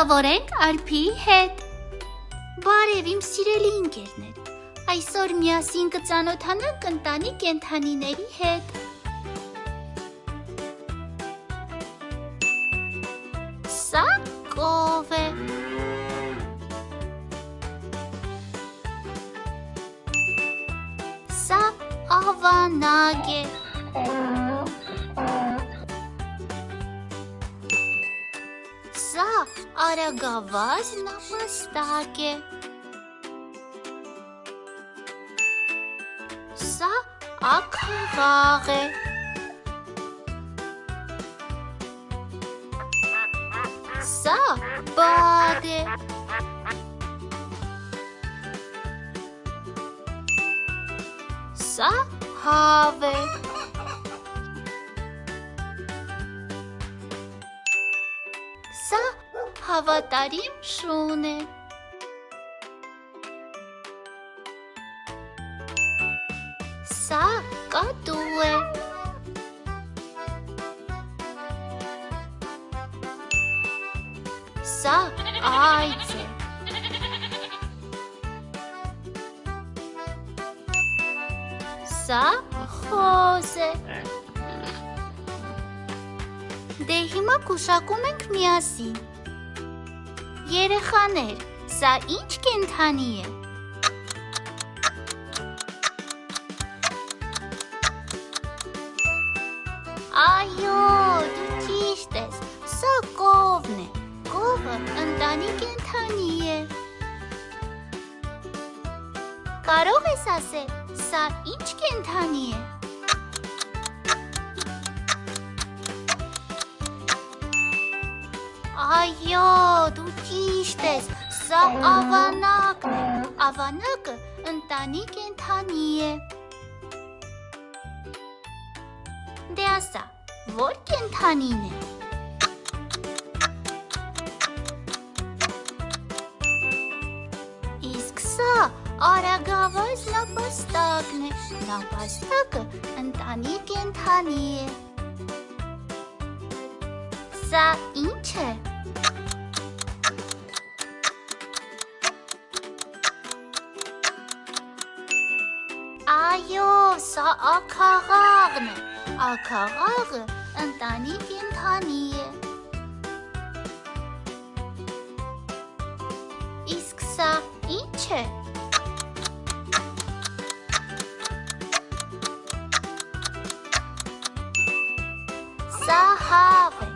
սովորենք արփիի հետ։ Բարև իմ սիրելի ընկերներ, այսօր միասին կծանոթանանք ընտանի կենդանիների հետ։ Սա կով է։ Սա ավանակ է։ Սա արագավազ նապաստակ է։ Սա աքաղաղ է։ Սա բադ է։ Սա հավ է։ Սա հավատարիմ շուն է։ Սա կատու է։ Սա այծ է։ Սա խոզ է։ Դե հիմա կուշակում ենք միասին։ Երեխաներ, սա ինչ կենդանի է։ Այո, դու ճիշտ ես, սա կովն է։ Կովը ընտանի կենդանի է։ Կարող ես ասել, սա ինչ կենդանի է։ Այո, դու ճիշտ ես, սա ավանակն է։ Ավանակը ընտանի կենդանի է։ Դե ասա, որ կենդանին է։ Իսկ սա արագավազ նապաստակն է։ Նապաստակը ընտանի կենդանի է։ Սա ինչ է։ Այո, սա աքաղաղն է։ Աքաղաղը ընտանի կենդանի է։ Իսկ սա ինչ է։ Սա հավ է։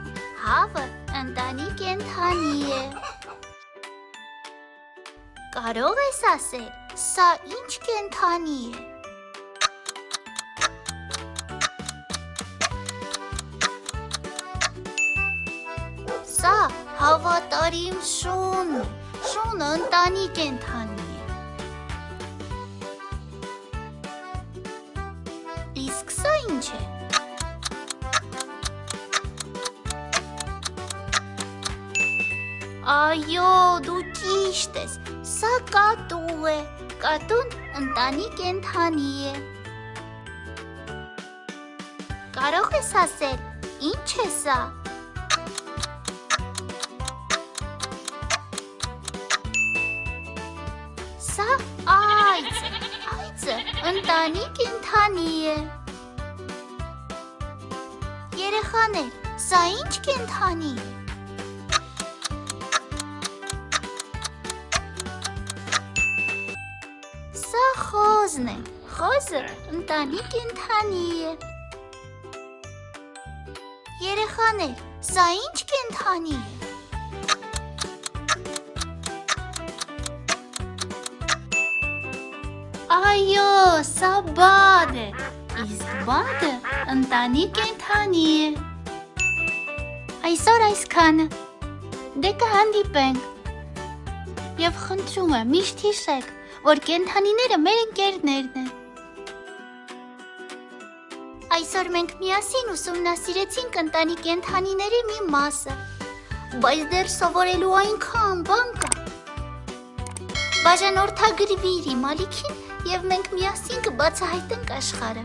Հավը ընտանի կենդանի է։ Կարող ես ասել, սա ինչ կենդանի է։ Սա հավատարիմ շունն է։ Շունը ընտանի կենդանի է։ Իսկ սա ինչ է։ Այո, դու ճիշտ ես, սա կատու է։ Կատուն ընտանի կենդանի է։ Կարող ես ասել, ինչ է սա։ Սա այծ է։ Այծը ընտանի կենդանի է։ Երեխաներ, սա ինչ կենդանի է։ Սա խոզն է։ Խոզը ընտանի կենդանի է։ Երեխաներ, սա ինչ կենդանի է։ Այո, սա բադ է։ Իսկ բադը ընտանի կենդանի է։ Այսօր այսքանը։ Դե կհանդիպենք։ Եվ խնդրում եմ, միշտ հիշեք, որ կենդանիները մեր ընկերներն են։ Այսօր մենք միասին ուսումնասիրեցինք ընտանի կենդանիների մի մասը, բայց դեռ սովորելու այնքան բան կա։ Բաժանորդագրվիր իմ ալիքին և մենք միասին կբացահայտենք աշխարհը։